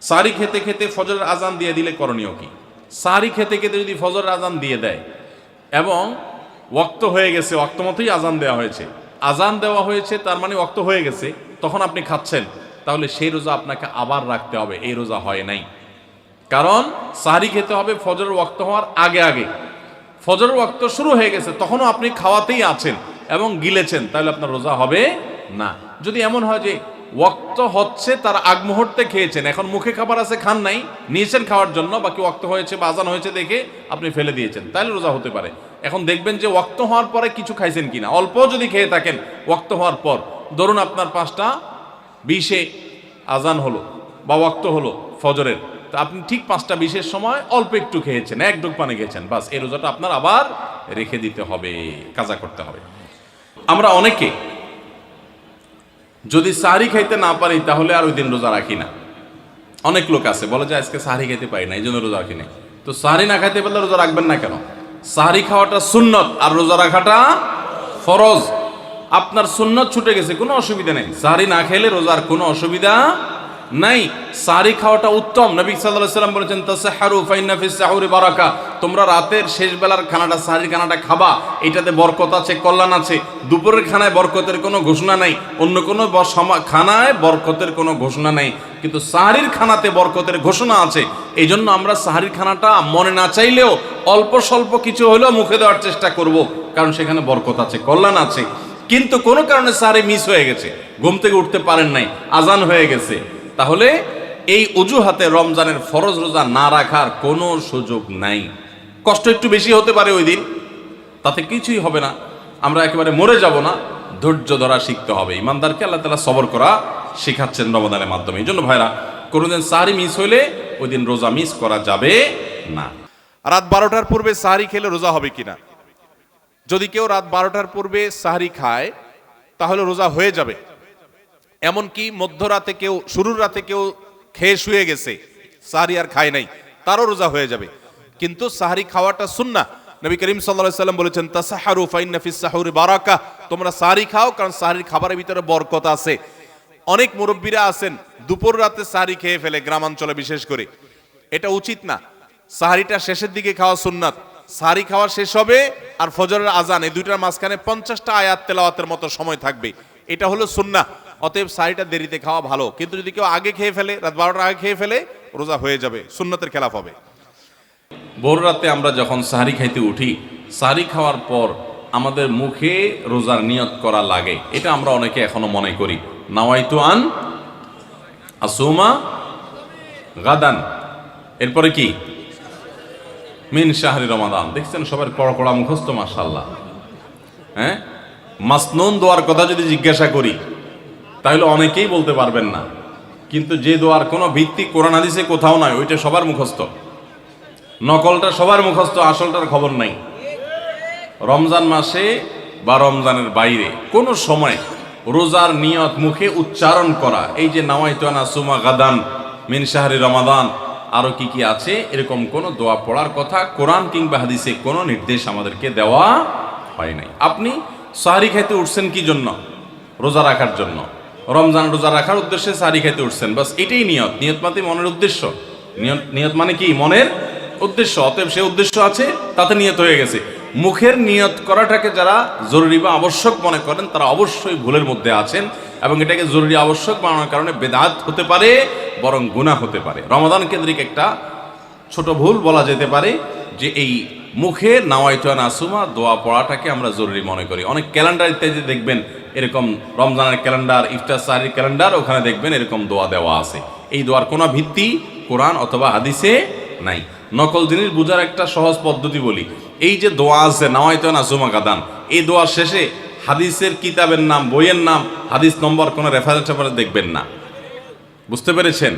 সাহারি খেতে খেতে ফজরের আজান দিয়ে দিলে করণীয় কি? সাহারি খেতে খেতে যদি ফজরের আজান দিয়ে দেয় এবং ওয়াক্ত হয়ে গেছে, ওয়াক্ত মতোই আজান দেওয়া হয়েছে, আজান দেওয়া হয়েছে তার মানে ওয়াক্ত হয়ে গেছে, তখন আপনি খাচ্ছেন, তাহলে সেই রোজা আপনাকে আবার রাখতে হবে, এই রোজা হয় নাই। কারণ সাহারি খেতে হবে ফজরের ওয়াক্ত হওয়ার আগে আগে। ফজরের ওয়াক্ত শুরু হয়ে গেছে, তখনও আপনি খাওয়াতেই আছেন এবং গিলেছেন, তাহলে আপনার রোজা হবে না। যদি এমন হয় যে ওয়াক্ত হচ্ছে তার আগ মুহূর্তে খেয়েছেন, এখন মুখে খাবার আছে, খান নাই, নিয়েছেন খাওয়ার জন্য, বাকি ওয়াক্ত হয়েছে বা আজান হয়েছে দেখে আপনি ফেলে দিয়েছেন, তাহলে রোজা হতে পারে। এখন দেখবেন যে ওয়াক্ত হওয়ার পরে কিছু খাইছেন কিনা, অল্প যদি খেয়ে থাকেন ওয়াক্ত হওয়ার পর, ধরুন আপনার 5:20 আজান হলো বা ওয়াক্ত হলো ফজরের, তা আপনি ঠিক 5:20 সময় অল্প একটু খেয়েছেন, এক ডুব পানি খেয়েছেন, বাস এই রোজাটা আপনার আবার রেখে দিতে হবে, কাজা করতে হবে। আমরা অনেকে যদি সাহারি খাইতে না পারি তাহলে আর ওই দিন রোজা রাখি না। অনেক লোক আছে বলে যে আজকে সাহারি খাইতে পারি না, এই জন্য রোজা রাখি না। তো সাহারি না খাইতে পারলে রোজা রাখবেন না কেন? সাহারি খাওয়াটা সুন্নত আর রোজা রাখাটা ফরজ। আপনার সুন্নত ছুটে গেছে, কোনো অসুবিধা নেই, সাহারি না খেলে রোজার কোনো অসুবিধা নাই। সাহারি খাওয়াটা উত্তম। নবী সাল্লাল্লাহু আলাইহি ওয়াসাল্লাম বলেছেন তাসাহহারু ফাইন্না ফিস সাহুরি বারাকা, তোমরা রাতের শেষ বেলার খানাটা, সাহারির খানাটা খাবা, এটাতে বরকত আছে, কল্যাণ আছে। দুপুরের খানায় বরকতের কোনো ঘোষণা নাই, অন্য কোনো খানায় বরকতের কোনো ঘোষণা নাই, কিন্তু সাহারির খানাতে বরকতের ঘোষণা আছে। এই জন্য আমরা সাহারির খানাটা মনে না চাইলেও অল্প স্বল্প কিছু হলেও মুখে দেওয়ার চেষ্টা করব, কারণ সেখানে বরকত আছে, কল্যাণ আছে। কিন্তু কোনো কারণে সাহারি মিস হয়ে গেছে, ঘুম থেকে উঠতে পারেন নাই, আজান হয়ে গেছে, তাহলে এই অজুহাতে রমজানের ফরজ রোজা না রাখার কোনো সুযোগ নাই। কষ্ট একটু বেশি হতে পারে ওই দিন, তাতে কিছুই হবে না, আমরা একেবারে মরে যাব না। ধৈর্য ধরা শিখতে হবে। ইমানদারকে আল্লাহ তাআলা সবর করা শেখাচ্ছেন রমজানের মাধ্যমে। এই জন্য ভাইরা, কোনোদিন সাহারি মিস হইলে ওই দিন রোজা মিস করা যাবে না। রাত 12টার পূর্বে সাহারি খেলে রোজা হবে কিনা? যদি কেউ রাত 12টার পূর্বে সাহারি খায় তাহলে রোজা হয়ে যাবে। এমনকি মধ্যরাতে কেউ, শুরুর রাতে কেউ খেয়ে শুয়ে গেছে, সাহারি আর খায় নাই, তারও রোজা হয়ে যাবে। কিন্তু সাহারি খাওয়াটা সুন্নাহ। নবী করিম সাল্লাল্লাহু আলাইহি ওয়াসাল্লাম বলেছেন তাসাহহারু ফাইন্না ফিস সাহুরি বারাকা, তোমরা সাহারি খাও, কারণ সাহারির খাবারের ভিতরে বরকত আছে। অনেক মুরব্বীরা আছেন দুপুর রাতে সাহারি খেয়ে ফেলে, গ্রামাঞ্চলে বিশেষ করে। এটা উচিত না। সাহারিটা শেষের দিকে খাওয়া সুন্নাত। সাহারি খাওয়া শেষ হবে আর ফজরের আজান, এই দুইটার মাঝখানে 50টা আয়াত তেলাওয়াতের মতো সময় থাকবে, এটা হলো সুন্নাহ। অতএব সাহারিটা দেরিতে খাওয়া ভালো। কিন্তু যদি কেউ আগে খেয়ে ফেলে, রাত 12টার আগে খেয়ে ফেলে, রোজা হয়ে যাবে, সুন্নতের খেলাফ হবে। ভোর রাতে আমরা যখন সাহারি খাইতে উঠি, সাহারি খাওয়ার পর আমাদের মুখে রোজার নিয়ত করা লাগে। এটা আমরা অনেকে এখনো মনে করি, নাওয়াইতু আন আসুমা গাদান, এরপরে কি মিন শাহরি রমাদান। দেখছেন সবার কড়া কড়া মুখস্থ, মাশাআল্লাহ। হ্যাঁ, মাসনুন দোয়ার কথা যদি জিজ্ঞাসা করি তাহলে অনেকেই বলতে পারবেন না, কিন্তু যে দোয়ার কোনো ভিত্তি কোরআন হাদিসে কোথাও নাই, ওইটা সবার মুখস্থ। নকলটা সবার মুখস্থ, আসলটার খবর নাই। রমজান মাসে বা রমজানের বাইরে কোনো সময় রোজার নিয়ত মুখে উচ্চারণ করা, এই যে নাওয়াইতু আন আসুমা গাদান মিন শাহরি রমাদান, আরো কি কি আছে, এরকম কোন দোয়া পড়ার কথা কোরআন কিংবা হাদিসে কোনো নির্দেশ আমাদেরকে দেওয়া হয় নাই। আপনি সাহারি খাইতে উঠছেন কি জন্য? রোজা রাখার জন্য। রমজান রোজা রাখার উদ্দেশ্যে সাহারি খাইতে উঠছেন, বাস এটাই নিয়ত। নিয়ত মানে মনের উদ্দেশ্য, নিয়ত মানে কি? মনের উদ্দেশ্য। অতএব সে উদ্দেশ্য আছে, তাতে নিয়ত হয়ে গেছে। মুখের নিয়ত করাটাকে যারা জরুরি বা আবশ্যক মনে করেন তারা অবশ্যই ভুলের মধ্যে আছেন, এবং এটাকে জরুরি আবশ্যক বানানোর কারণে বেদাত হতে পারে, বরং গুনাহ হতে পারে। রমাদান কেন্দ্রিক একটা ছোট ভুল বলা যেতে পারে যে এই মুখে নাওয়াইতু আন আসুমা দোয়া পড়াটাকে আমরা জরুরি মনে করি। অনেক ক্যালেন্ডার ইত্যাদি দেখবেন এরকম, রমজানের ক্যালেন্ডার, ইফতার সাহারির ক্যালেন্ডার, ওখানে দেখবেন এরকম দোয়া দেওয়া আছে। এই দোয়ার কোনো ভিত্তি কোরআন অথবা হাদিসে নাই। নকল জিনিস বোঝার একটা সহজ পদ্ধতি বলি, এই যে দোয়া আছে নাওয়াইতু আন আসুমা গাদান, এই দোয়ার শেষে হাদিসের কিতাবের নাম, বইয়ের নাম, হাদিস নম্বর, কোনো রেফারেন্স দেখবেন না। বুঝতে পেরেছেন?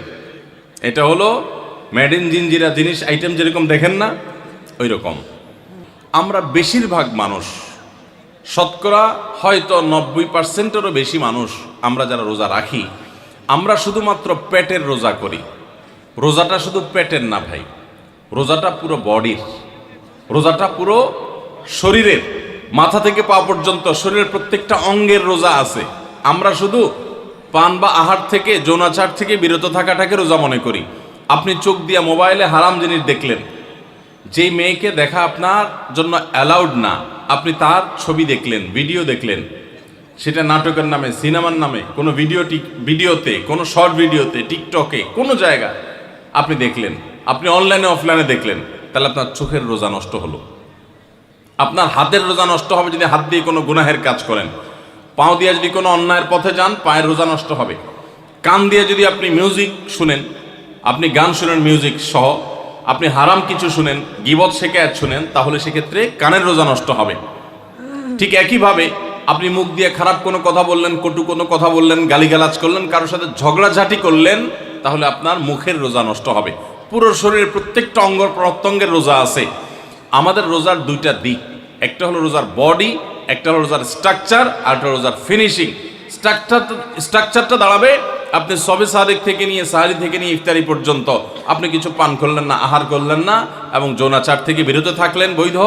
এটা হলো মেড ইন জিনজিরা জিনিস আইটেম যেরকম দেখেন না, ওই রকম। আমরা বেশিরভাগ মানুষ, শতকরা হয়তো 90%-এরও বেশি মানুষ, আমরা যারা রোজা রাখি, আমরা শুধুমাত্র পেটের রোজা করি। রোজাটা শুধু পেটের না ভাই, রোজাটা পুরো বডির, রোজাটা পুরো শরীরের, মাথা থেকে পা পর্যন্ত শরীরের প্রত্যেকটা অঙ্গের রোজা আছে। আমরা শুধু পান বা আহার থেকে, যৌনাচার থেকে বিরত থাকাটাকে রোজা মনে করি। আপনি চোখ দিয়া মোবাইলে হারাম জিনিস দেখলেন, যেই মেয়েকে দেখা আপনার জন্য অ্যালাউড না, আপনি তার ছবি দেখলেন, ভিডিও দেখলেন, সেটা নাটকের নামে, সিনেমার নামে, কোনো ভিডিওতে, কোনো শর্ট ভিডিওতে, টিকটকে, কোনো জায়গায় আপনি দেখলেন, আপনি অনলাইনে অফলাইনে দেখলেন, তাহলে আপনার চোখের রোজা নষ্ট হলো। আপনার হাতের রোজা নষ্ট হবে যদি হাত দিয়ে কোনো গুনাহের কাজ করেন। পাও দিয়ে যদি কোনো অন্যায়ের পথে যান, পায়ের রোজা নষ্ট হবে। কান দিয়ে যদি আপনি মিউজিক শুনেন, আপনি গান শুনেন মিউজিক সহ, আপনি হারাম কিছু শুনেন, গীবত শেখায়াত শুনেন, তাহলে সেক্ষেত্রে কানের রোজা নষ্ট হবে। ঠিক একইভাবে আপনি মুখ দিয়ে খারাপ কোনো কথা বললেন, কটু কোনো কথা বললেন, গালিগালাজ করলেন, কারোর সাথে ঝগড়াঝাটি করলেন, তাহলে আপনার মুখের রোজা নষ্ট হবে। পুরো শরীরের প্রত্যেকটা অঙ্গ প্রত্যঙ্গের রোজা আছে। আমাদের রোজার দুইটা দিক, একটা হলো রোজার বডি, একটা হলো রোজার স্ট্রাকচার, আর একটা রোজার ফিনিশিং। স্ট্রাকচারটা দাঁড়াবে আপনি সবে সাদিক থেকে নিয়ে, সাহারি থেকে নিয়ে ইফতারি পর্যন্ত আপনি কিছু পান করলেন না, আহার করলেন না, এবং যৌনাচার থেকে বিরত থাকলেন, বৈধ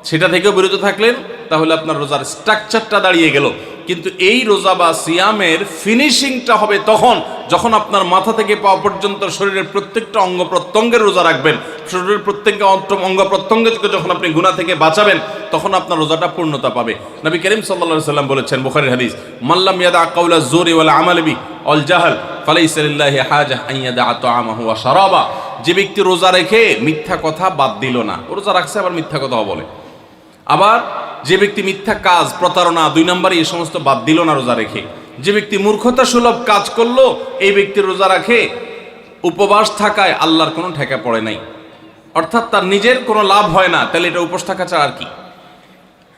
সেটা থেকেও বিরত থাকলেন, তাহলে আপনার রোজার স্ট্রাকচারটা দাঁড়িয়ে গেল। কিন্তু এই রোজা বা সিয়ামের ফিনিশিংটা হবে তখন যখন আপনার মাথা থেকে পা পর্যন্ত শরীরের প্রত্যেকটা অঙ্গ প্রত্যঙ্গের রোজা রাখবেন। শরীরের প্রত্যেকটা অঙ্গ প্রত্যঙ্গকে যখন আপনি গুনাহ থেকে বাঁচাবেন, তখন আপনার রোজাটা পূর্ণতা পাবে। নবী করিম সাল্লাল্লাহু আলাইহি সাল্লাম বলেছেন, বুখারীর হাদিস, মাল্লাম ইয়াদা কাওলা যুরি ওয়াল আমাল বি ওয়াল জাহল ফালাইসা লিল্লাহি হাজা আন ইয়াদা তাআমাহু ওয়া শারাবা। যে ব্যক্তি রোজা রেখে মিথ্যা কথা বাদ দিল না, রোজা রাখছে আবার মিথ্যা কথা বলে, আবার যে ব্যক্তি মিথ্যা কাজ, প্রতারণা, 2 নম্বরে এই সমস্ত বাদ দিল না রোজা রেখে, যে ব্যক্তি মূর্খতা সুলভ কাজ করলো, এই ব্যক্তির রোজা রাখে উপবাস থাকায় আল্লাহর কোনো ঠেকা পড়ে নাই, অর্থাৎ তার নিজের কোনো লাভ হয় না, তাহলে এটা উপোস থাকা ছাড়া আর কি।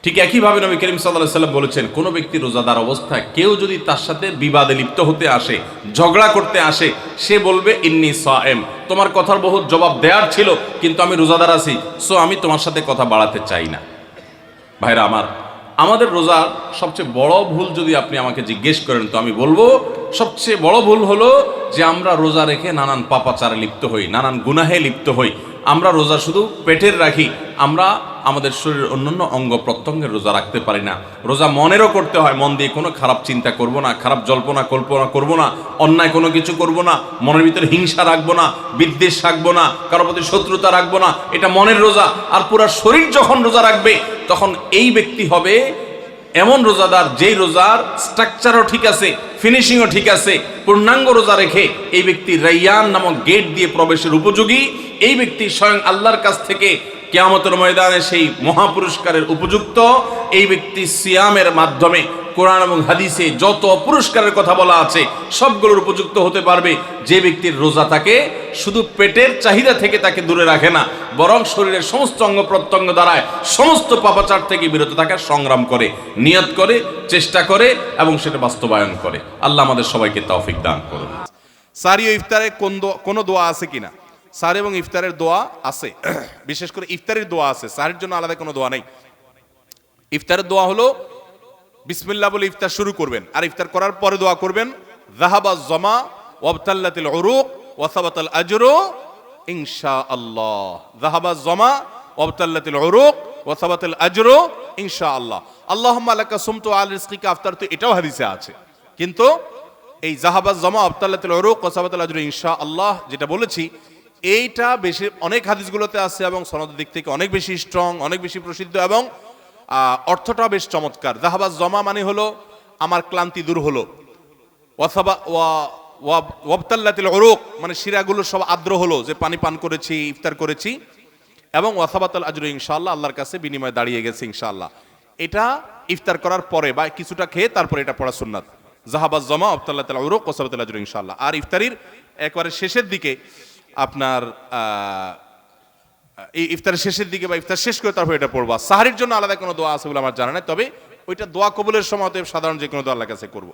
ঠিক একইভাবে নবী করিম সাল্লাল্লাহু আলাইহি সাল্লাম বলেছেন, কোনো ব্যক্তি রোজাদার অবস্থায় কেউ যদি তার সাথে বিবাদে লিপ্ত হতে আসে, ঝগড়া করতে আসে, সে বলবে ইন্নী সায়েম, তোমার কথার বহুত জবাব দেওয়ার ছিল, কিন্তু আমি রোজাদার আছি, সো আমি তোমার সাথে কথা বাড়াতে চাই না। ভাইরা আমার, আমাদের রোজার সবচেয়ে বড় ভুল যদি আপনি আমাকে জিজ্ঞেস করেন, তো আমি বলবো সবচেয়ে বড় ভুল হলো যে আমরা রোজা রেখে নানান পাপাচারে লিপ্ত হই, নানান গুনাহে লিপ্ত হই। আমরা রোজা শুধু পেটের রাখি, আমরা আমাদের শরীরের অন্যান্য অঙ্গ প্রত্যঙ্গের রোজা রাখতে পারি না। রোজা মনেরও করতে হয়, মন দিয়ে কোনো খারাপ চিন্তা করব না, খারাপ জল্পনা কল্পনা করব না, অন্যায় কোনো কিছু করব না, মনের ভিতরে হিংসা রাখবো না, বিদ্বেষ রাখবো না, কারোর প্রতি শত্রুতা রাখবো না, এটা মনের রোজা। আর পুরা শরীর যখন রোজা রাখবে, তখন এই ব্যক্তি হবে এমন রোজাদার যেই রোজার স্ট্রাকচারও ঠিক আছে, ফিনিশিংও ঠিক আছে, পূর্ণাঙ্গ রোজা রেখে এই ব্যক্তি রাইয়ান নামক গেট দিয়ে প্রবেশের উপযোগী। এই ব্যক্তি স্বয়ং আল্লাহর কাছ থেকে কিয়ামতের ময়দানে সেই মহাপুরস্কারের উপযুক্ত। এই ব্যক্তি সিয়ামের মাধ্যমে কোরআন এবং হাদিসে যত পুরস্কারের কথা বলা আছে সবগুলোর উপযুক্ত হতে পারবে। যে ব্যক্তির রোজা তাকে শুধু পেটের চাহিদা থেকে তাকে দূরে রাখে না, বরং শরীরের সমস্ত অঙ্গ প্রত্যঙ্গ দ্বারায় সমস্ত পাপাচার থেকে বিরত থাকার সংগ্রাম করে, নিয়ত করে, চেষ্টা করে এবং সেটা বাস্তবায়ন করে। আল্লাহ আমাদের সবাইকে তৌফিক দান করুন। সারি ও ইফতারে কোনো দোয়া আছে কিনা? সারি এবং ইফতারের দোয়া আছে, বিশেষ করে ইফতারের দোয়া আছে, সারির জন্য আলাদা কোনো দোয়া নেই। ইফতারের দোয়া হলো বিসমিল্লাহ বলে ইফতার শুরু করবেন, আর ইফতার করার পরে দোয়া করবেন, যাহাবাজ জামা ওয়াবতাল্লাতিল উরুক ওয়া সাবাতাল আজরু ইনশাআল্লাহ। যাহাবাজ জামা ওয়াবতাল্লাতিল উরুক ওয়া সাবাতাল আজরু ইনশাআল্লাহ। আল্লাহুম্মা লাকা সুমতু আল রিজকিকা আফতারতু, এটাও হাদিসে আছে, কিন্তু এই যাহাবাজ জামা ওয়াবতাল্লাতিল উরুক ওয়া সাবাতাল আজরু ইনশাআল্লাহ যেটা বলেছি, এইটা বেশি অনেক হাদিসগুলোতে আছে এবং সনদের দিক থেকে অনেক বেশি স্ট্রং, অনেক বেশি প্রসিদ্ধ এবং অর্থটা বেশ চমৎকার। যাহাবাজ জমা মানে হলো আমার ক্লান্তি দূর হলো, ওয়াবতাল্লাতিল উরুক মানে শিরাগুলো সব আর্দ্র হলো, যে পানি পান করেছি, ইফতার করেছি, এবং ওয়াসাবাতাল আজরু ইনশাআল্লাহ, আল্লাহর কাছে বিনিময় দাঁড়িয়ে গেছে ইনশাআল্লাহ। এটা ইফতার করার পরে বা কিছুটা খেয়ে তারপরে এটা পড়া সুন্নাত। যাহাবাজ জমা ওয়াবতাল্লাতিল উরুক ওয়াসাবাতাল আজরু ইনশাআল্লাহ। আর ইফতারির একবারে শেষের দিকে আপনার এই ইফতারের শেষের দিকে বা ইফতার শেষ করে তারপর এটা পড়বা। সাহারির জন্য আলাদা কোনো দোয়া আছে বলে আমার জানা নাই, তবে ওইটা দোয়া কবুলের সময় সাধারণ যে কোনো দোয়া আল্লাহর কাছে করবো।